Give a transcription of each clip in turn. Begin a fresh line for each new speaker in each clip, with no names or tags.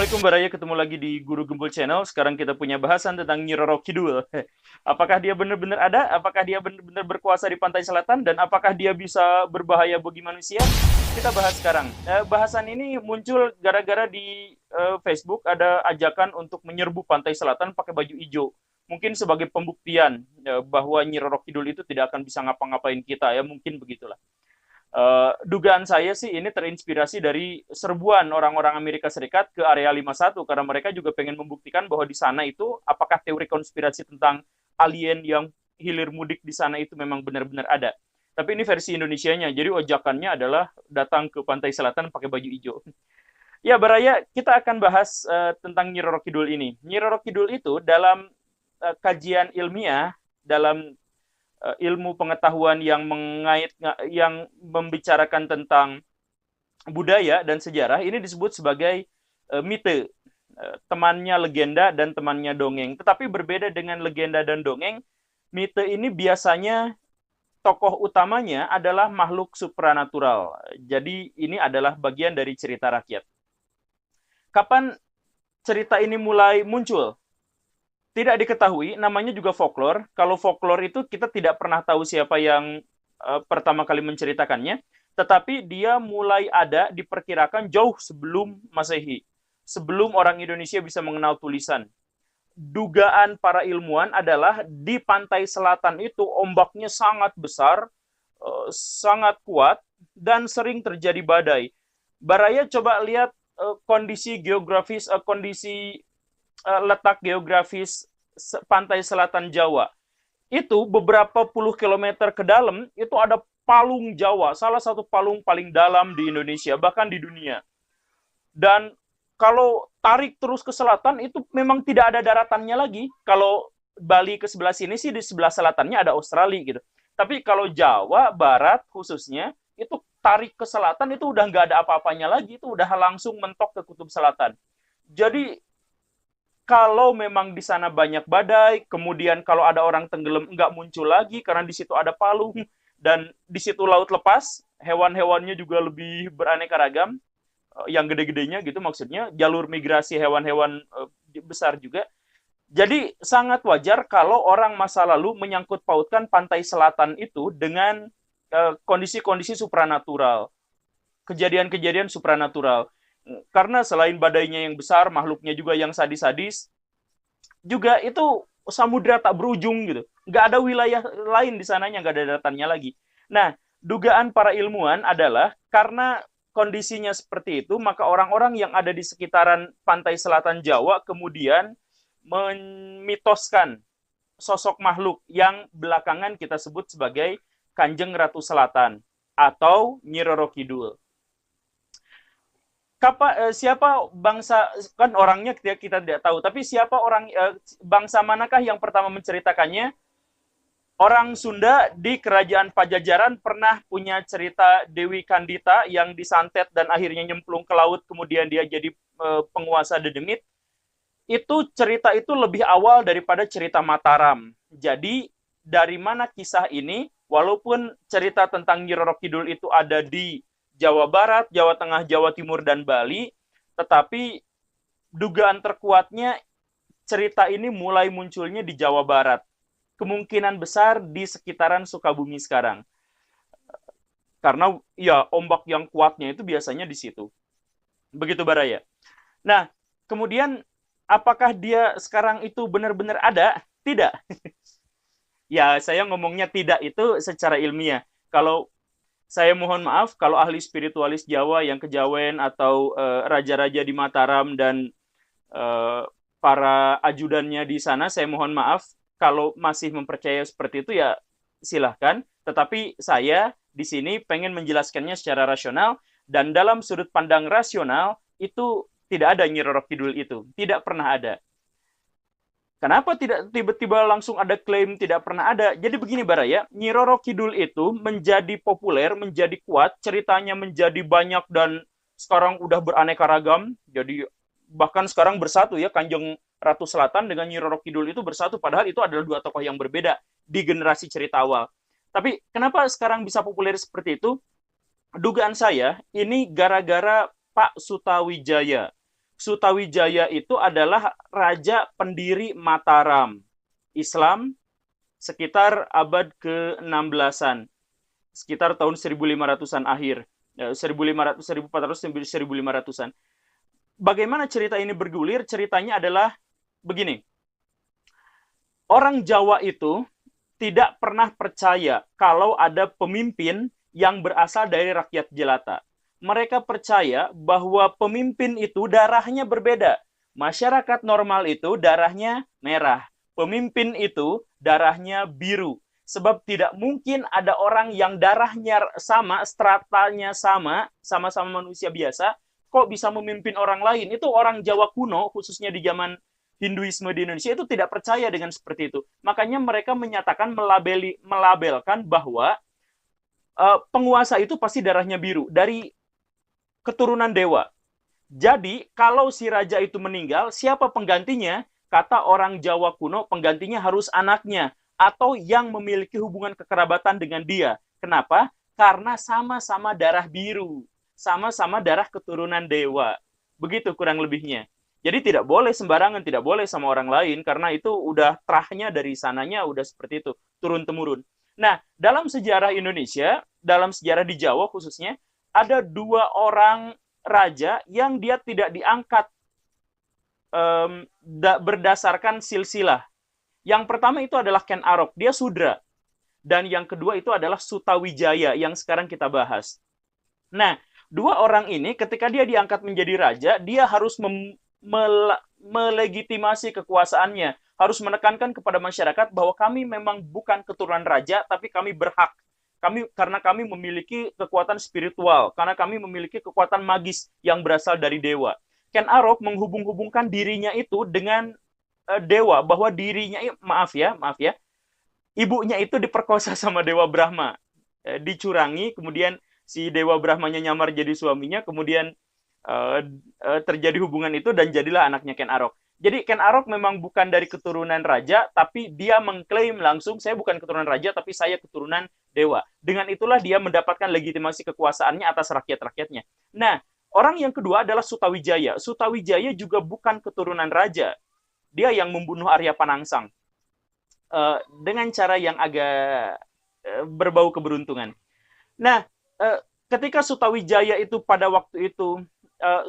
Assalamualaikum Baraya, ketemu lagi di Guru Gembul Channel. Sekarang kita punya bahasan tentang Nyi Roro Kidul. Apakah dia benar-benar ada? Apakah dia benar-benar berkuasa di pantai selatan? Dan apakah dia bisa berbahaya bagi manusia? Kita bahas sekarang. Bahasan ini muncul gara-gara di Facebook ada ajakan untuk menyerbu pantai selatan pakai baju hijau. Mungkin sebagai pembuktian bahwa Nyi Roro Kidul itu tidak akan bisa ngapa-ngapain kita ya, mungkin begitulah. Dugaan saya sih ini terinspirasi dari serbuan orang-orang Amerika Serikat ke area 51 karena mereka juga pengen membuktikan bahwa di sana itu apakah teori konspirasi tentang alien yang hilir mudik di sana itu memang benar-benar ada. Tapi ini versi Indonesianya. Jadi ojakannya adalah datang ke pantai selatan pakai baju hijau. Ya, Baraya, kita akan bahas tentang Nyi Roro Kidul ini. Nyi Roro Kidul itu dalam kajian ilmiah, dalam ilmu pengetahuan yang membicarakan tentang budaya dan sejarah ini disebut sebagai mite, temannya legenda dan temannya dongeng. Tetapi berbeda dengan legenda dan dongeng, mite ini biasanya tokoh utamanya adalah makhluk supranatural. Jadi ini adalah bagian dari cerita rakyat. Kapan cerita ini mulai muncul? Tidak diketahui, namanya juga folklore. Kalau folklore itu kita tidak pernah tahu siapa yang pertama kali menceritakannya, tetapi dia mulai ada diperkirakan jauh sebelum Masehi, sebelum orang Indonesia bisa mengenal tulisan. Dugaan para ilmuwan adalah di pantai selatan itu ombaknya sangat besar, sangat kuat, dan sering terjadi badai. Baraya coba lihat kondisi geografis, kondisi letak geografis pantai selatan Jawa. Itu beberapa puluh kilometer ke dalam, itu ada palung Jawa, salah satu palung paling dalam di Indonesia, bahkan di dunia. Dan kalau tarik terus ke selatan, itu memang tidak ada daratannya lagi. Kalau Bali ke sebelah sini sih, di sebelah selatannya ada Australia gitu. Tapi kalau Jawa, Barat khususnya, itu tarik ke selatan, itu udah nggak ada apa-apanya lagi, itu udah langsung mentok ke kutub selatan. Jadi kalau memang di sana banyak badai, kemudian kalau ada orang tenggelam nggak muncul lagi karena di situ ada palung dan di situ laut lepas, hewan-hewannya juga lebih beraneka ragam, yang gede-gedenya gitu maksudnya, jalur migrasi hewan-hewan besar juga. Jadi sangat wajar kalau orang masa lalu menyangkut pautkan pantai selatan itu dengan kondisi-kondisi supranatural, kejadian-kejadian supranatural. Karena selain badainya yang besar, makhluknya juga yang sadis-sadis, juga itu samudra tak berujung gitu. Nggak ada wilayah lain di sananya, nggak ada daratannya lagi. Nah, dugaan para ilmuwan adalah karena kondisinya seperti itu, maka orang-orang yang ada di sekitaran pantai selatan Jawa kemudian memitoskan sosok makhluk yang belakangan kita sebut sebagai Kanjeng Ratu Selatan atau Nyi Roro Kidul. Siapa bangsa, kan orangnya kita tidak tahu, tapi siapa orang bangsa manakah yang pertama menceritakannya? Orang Sunda di kerajaan Pajajaran pernah punya cerita Dewi Kandita yang disantet dan akhirnya nyemplung ke laut, kemudian dia jadi penguasa Dedemit. Itu cerita itu lebih awal daripada cerita Mataram. Jadi dari mana kisah ini? Walaupun cerita tentang Nyi Roro Kidul itu ada di Jawa Barat, Jawa Tengah, Jawa Timur, dan Bali, tetapi dugaan terkuatnya cerita ini mulai munculnya di Jawa Barat. Kemungkinan besar di sekitaran Sukabumi sekarang. Karena ya ombak yang kuatnya itu biasanya di situ. Begitu Baraya. Nah, kemudian apakah dia sekarang itu benar-benar ada? Tidak. Ya, saya ngomongnya tidak itu secara ilmiah. Kalau saya mohon maaf kalau ahli spiritualis Jawa yang kejawen atau raja-raja di Mataram dan para ajudannya di sana, saya mohon maaf kalau masih mempercayai seperti itu ya silahkan. Tetapi saya di sini pengen menjelaskannya secara rasional dan dalam sudut pandang rasional itu tidak ada Nyi Roro Kidul itu, tidak pernah ada. Kenapa tidak tiba-tiba langsung ada klaim tidak pernah ada? Jadi begini Baraya, Nyi Roro Kidul itu menjadi populer, menjadi kuat, ceritanya menjadi banyak dan sekarang udah beraneka ragam. Jadi bahkan sekarang bersatu ya, Kanjeng Ratu Selatan dengan Nyi Roro Kidul itu bersatu, padahal itu adalah dua tokoh yang berbeda di generasi cerita awal. Tapi kenapa sekarang bisa populer seperti itu? Dugaan saya ini gara-gara Pak Sutawijaya. Sutawijaya itu adalah raja pendiri Mataram. Islam sekitar abad ke-16-an. Sekitar tahun 1500-an akhir. 1500, 1400, 1500-an. Bagaimana cerita ini bergulir? Ceritanya adalah begini. Orang Jawa itu tidak pernah percaya kalau ada pemimpin yang berasal dari rakyat jelata. Mereka percaya bahwa pemimpin itu darahnya berbeda. Masyarakat normal itu darahnya merah. Pemimpin itu darahnya biru. Sebab tidak mungkin ada orang yang darahnya sama, stratanya sama, sama-sama manusia biasa, kok bisa memimpin orang lain. Itu orang Jawa kuno, khususnya di zaman Hinduisme di Indonesia, itu tidak percaya dengan seperti itu. Makanya mereka menyatakan, melabelkan bahwa penguasa itu pasti darahnya biru, dari keturunan dewa. Jadi, kalau si raja itu meninggal, siapa penggantinya? Kata orang Jawa kuno, penggantinya harus anaknya, atau yang memiliki hubungan kekerabatan dengan dia. Kenapa? Karena sama-sama darah biru. Sama-sama darah keturunan dewa. Begitu kurang lebihnya. Jadi tidak boleh sembarangan, tidak boleh sama orang lain, karena itu udah terahnya dari sananya, udah seperti itu, turun-temurun. Nah, dalam sejarah Indonesia, dalam sejarah di Jawa khususnya, ada 2 orang raja yang dia tidak diangkat berdasarkan silsilah. Yang pertama itu adalah Ken Arok, dia Sudra. Dan yang kedua itu adalah Sutawijaya, yang sekarang kita bahas. Nah, 2 orang ini ketika dia diangkat menjadi raja, dia harus melegitimasi kekuasaannya, harus menekankan kepada masyarakat bahwa kami memang bukan keturunan raja, tapi kami berhak. Karena kami memiliki kekuatan spiritual, karena kami memiliki kekuatan magis yang berasal dari dewa. Ken Arok menghubung-hubungkan dirinya itu dengan dewa, bahwa dirinya, maaf ya, ibunya itu diperkosa sama Dewa Brahma, dicurangi, kemudian si Dewa Brahmanya nyamar jadi suaminya, kemudian terjadi hubungan itu dan jadilah anaknya Ken Arok. Jadi Ken Arok memang bukan dari keturunan raja, tapi dia mengklaim langsung, saya bukan keturunan raja, tapi saya keturunan dewa. Dengan itulah dia mendapatkan legitimasi kekuasaannya atas rakyat-rakyatnya. Nah, orang yang kedua adalah Sutawijaya. Sutawijaya juga bukan keturunan raja. Dia yang membunuh Arya Panangsang. Dengan cara yang agak berbau keberuntungan. Nah, ketika Sutawijaya itu pada waktu itu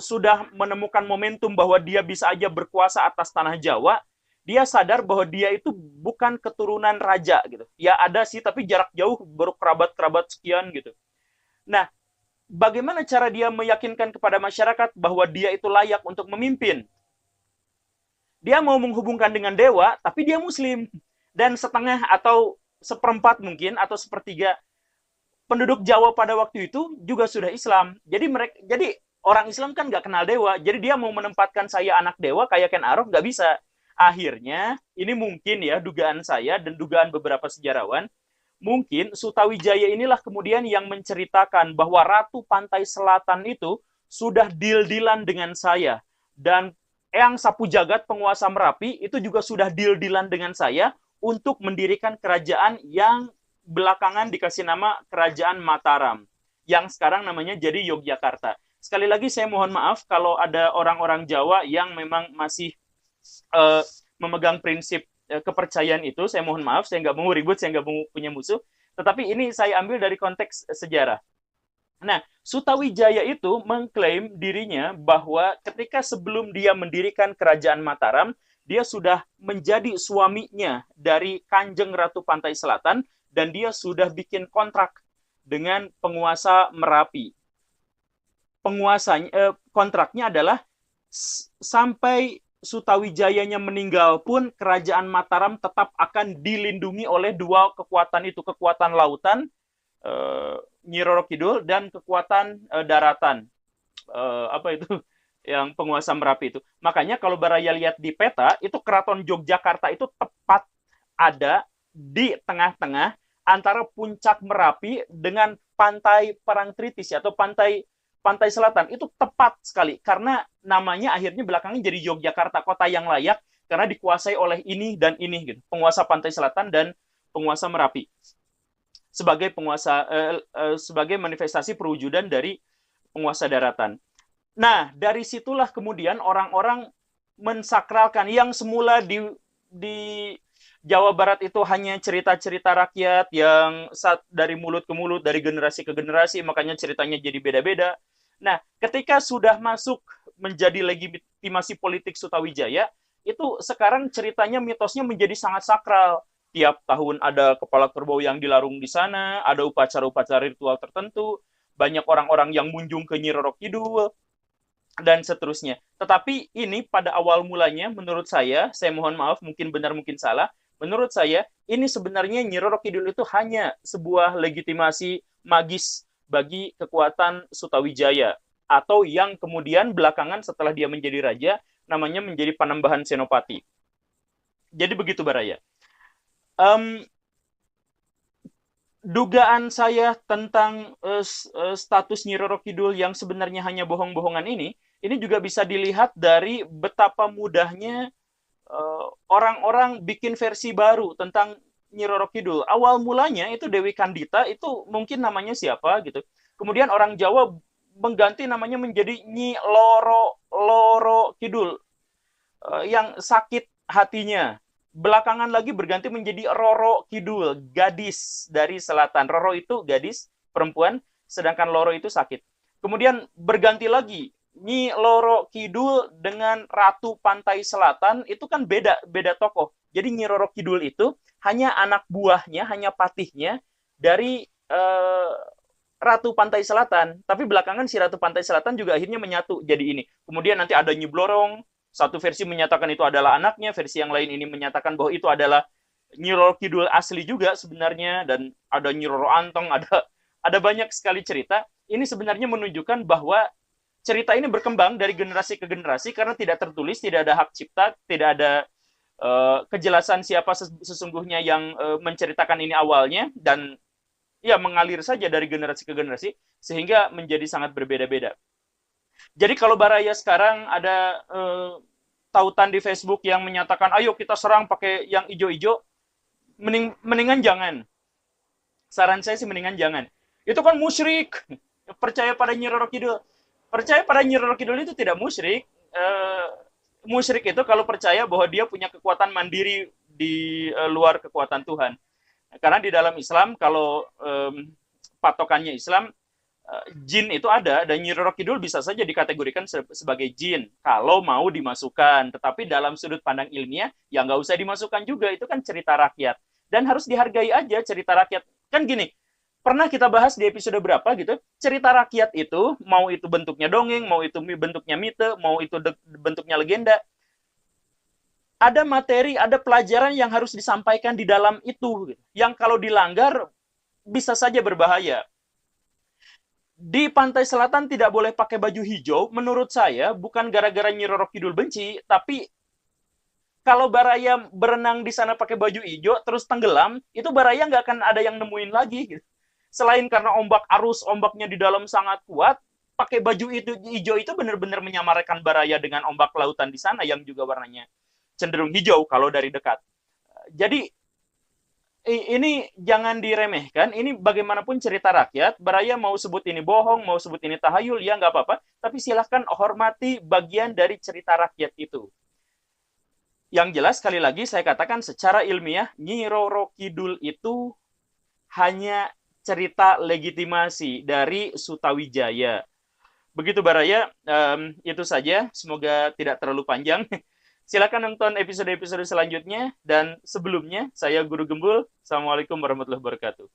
sudah menemukan momentum bahwa dia bisa aja berkuasa atas tanah Jawa, dia sadar bahwa dia itu bukan keturunan raja gitu. Ya ada sih, tapi jarak jauh, baru kerabat-kerabat sekian gitu. Nah, bagaimana cara dia meyakinkan kepada masyarakat bahwa dia itu layak untuk memimpin? Dia mau menghubungkan dengan dewa, tapi dia muslim. Dan setengah atau seperempat mungkin, atau sepertiga penduduk Jawa pada waktu itu juga sudah Islam. Jadi orang Islam kan nggak kenal dewa. Jadi dia mau menempatkan saya anak dewa kayak Ken Arok, nggak bisa. Akhirnya, ini mungkin ya dugaan saya dan dugaan beberapa sejarawan, mungkin Sutawijaya inilah kemudian yang menceritakan bahwa Ratu Pantai Selatan itu sudah deal-dealan dengan saya. Dan Eyang Sapu Jagat, penguasa Merapi, itu juga sudah deal-dealan dengan saya untuk mendirikan kerajaan yang belakangan dikasih nama Kerajaan Mataram, yang sekarang namanya jadi Yogyakarta. Sekali lagi saya mohon maaf kalau ada orang-orang Jawa yang memang masih memegang prinsip kepercayaan itu. Saya mohon maaf, saya nggak mau ribut, saya nggak mau punya musuh. Tetapi ini saya ambil dari konteks sejarah. Nah, Sutawijaya itu mengklaim dirinya bahwa ketika sebelum dia mendirikan Kerajaan Mataram, dia sudah menjadi suaminya dari Kanjeng Ratu Pantai Selatan, dan dia sudah bikin kontrak dengan penguasa Merapi. Kontraknya adalah sampai Sutawijayanya meninggal pun Kerajaan Mataram tetap akan dilindungi oleh 2 kekuatan itu, kekuatan lautan Nyi Roro Kidul dan kekuatan daratan, apa itu yang penguasa Merapi itu. Makanya kalau Baraya lihat di peta, itu Keraton Yogyakarta itu tepat ada di tengah-tengah antara puncak Merapi dengan pantai Parangtritis atau pantai selatan. Itu tepat sekali karena namanya akhirnya belakangan jadi Yogyakarta, kota yang layak, karena dikuasai oleh ini dan ini gitu. Penguasa pantai selatan dan penguasa Merapi. Sebagai penguasa sebagai manifestasi perwujudan dari penguasa daratan. Nah, dari situlah kemudian orang-orang mensakralkan yang semula di Jawa Barat itu hanya cerita-cerita rakyat yang dari mulut ke mulut, dari generasi ke generasi, makanya ceritanya jadi beda-beda. Nah, ketika sudah masuk menjadi legitimasi politik Sutawijaya, itu sekarang ceritanya mitosnya menjadi sangat sakral. Tiap tahun ada kepala kerbau yang dilarung di sana, ada upacara-upacara ritual tertentu, banyak orang-orang yang munjung ke Nyi Roro Kidul, dan seterusnya. Tetapi ini pada awal mulanya, menurut saya mohon maaf, mungkin benar mungkin salah, menurut saya ini sebenarnya Nyi Roro Kidul itu hanya sebuah legitimasi magis bagi kekuatan Sutawijaya, atau yang kemudian belakangan setelah dia menjadi raja, namanya menjadi Panembahan Senopati. Jadi begitu Baraya. Um, Dugaan saya tentang status Nyi Roro Kidul yang sebenarnya hanya bohong-bohongan ini juga bisa dilihat dari betapa mudahnya orang-orang bikin versi baru tentang Nyi Roro Kidul. Awal mulanya itu Dewi Kandita, itu mungkin namanya siapa gitu. Kemudian orang Jawa mengganti namanya menjadi Nyi Loro Kidul, yang sakit hatinya. Belakangan lagi berganti menjadi Roro Kidul, gadis dari selatan. Roro itu gadis, perempuan, sedangkan Loro itu sakit. Kemudian berganti lagi, Nyi Loro Kidul dengan Ratu Pantai Selatan, itu kan beda tokoh. Jadi Nyi Roro Kidul itu hanya anak buahnya, hanya patihnya dari Ratu Pantai Selatan. Tapi belakangan si Ratu Pantai Selatan juga akhirnya menyatu jadi ini. Kemudian nanti ada Nyi Blorong, satu versi menyatakan itu adalah anaknya, versi yang lain ini menyatakan bahwa itu adalah Nyi Roro Kidul asli juga sebenarnya, dan ada Nyi Roro Antong, ada banyak sekali cerita. Ini sebenarnya menunjukkan bahwa cerita ini berkembang dari generasi ke generasi karena tidak tertulis, tidak ada hak cipta, tidak ada kejelasan siapa sesungguhnya yang menceritakan ini awalnya, dan ya mengalir saja dari generasi ke generasi sehingga menjadi sangat berbeda-beda. Jadi kalau Baraya sekarang ada tautan di Facebook yang menyatakan ayo kita serang pakai yang ijo-ijo, mendingan jangan. Saran saya sih mendingan jangan. Itu kan musyrik. Percaya pada Nyi Roro Kidul. Percaya pada Nyi Roro Kidul itu tidak musyrik. Musyrik itu kalau percaya bahwa dia punya kekuatan mandiri di luar kekuatan Tuhan. Karena di dalam Islam kalau patokannya Islam, jin itu ada, dan Nyi Roro Kidul bisa saja dikategorikan sebagai jin kalau mau dimasukkan. Tetapi dalam sudut pandang ilmiah ya nggak usah dimasukkan juga, itu kan cerita rakyat dan harus dihargai aja cerita rakyat. Kan gini, pernah kita bahas di episode berapa gitu, cerita rakyat itu mau itu bentuknya dongeng, mau itu bentuknya mite, mau itu bentuknya legenda, ada materi, ada pelajaran yang harus disampaikan di dalam itu, yang kalau dilanggar bisa saja berbahaya. Di pantai selatan tidak boleh pakai baju hijau, menurut saya bukan gara-gara Nyi Roro Kidul benci, tapi kalau Baraya berenang di sana pakai baju hijau terus tenggelam, itu Baraya nggak akan ada yang nemuin lagi. Selain karena ombak arus, ombaknya di dalam sangat kuat, pakai baju itu hijau itu benar-benar menyamarkan Baraya dengan ombak lautan di sana yang juga warnanya cenderung hijau kalau dari dekat. Jadi ini jangan diremehkan, ini bagaimanapun cerita rakyat. Baraya mau sebut ini bohong, mau sebut ini tahayul, ya nggak apa-apa, tapi silahkan hormati bagian dari cerita rakyat itu. Yang jelas, sekali lagi saya katakan secara ilmiah, Nyi Roro Kidul itu hanya cerita legitimasi dari Sutawijaya. Begitu Baraya, itu saja, semoga tidak terlalu panjang. Silakan nonton episode-episode selanjutnya, dan sebelumnya saya Guru Gembul. Assalamualaikum warahmatullahi wabarakatuh.